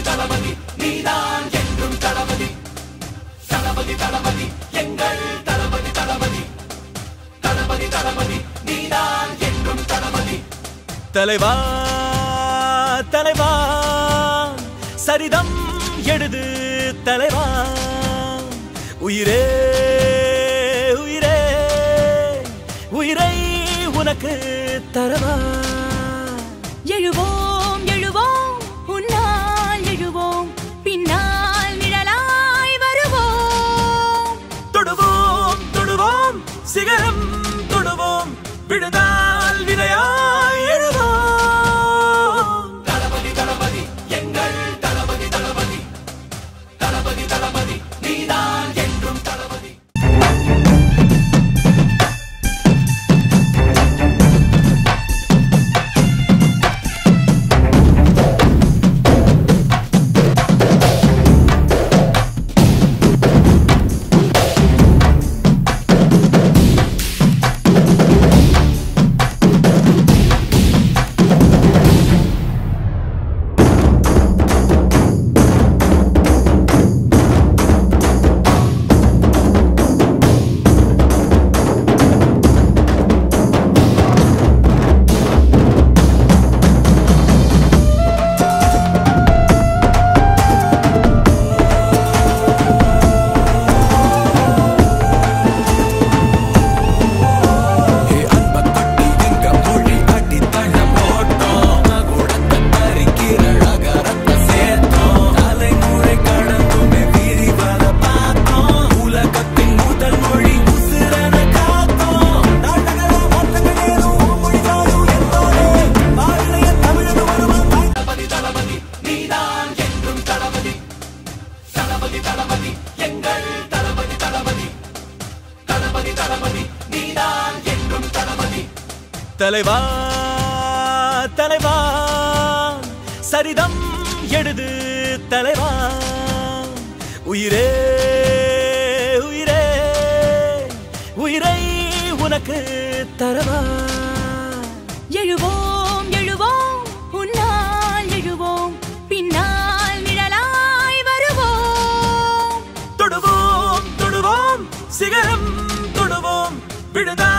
தளபதி தளபதி நீதான் என்றும் தளபதி தளபதி தளபதி எங்கள் தளபதி தளபதி தளபதி தளபதி நீதான் என்றும் தளபதி தலைவா தலைவா சரிதம் எழுது தலைவா உயிரே உயிரே உயிரை உனக்கு தரவா எழுவோம் எழுவோம் உன்னால் எழுவோம் பின்னால் நிழலாய் வருவோம் தொடுவோம் தொடுவோம் சிகரம் தொடுவோம் விடுதால் விதையாய் எழுவோம் தளபதி தளபதி எங்கள் தளபதி தளபதி தளபதி தளபதி நீதான் என்றும் தளபதி தலைவா தலைவா சரிதம் எழுது தலைவா உயிரே உயிரே உயிரை உனக்கு தரவா எழுவோம் எழுவோம் உன்னால் எழுவோம் பின்னால் நிழலாய் வருவோம் தொடுவோம் தொடுவோம் சிகரம் தொடுவோம் விடுதா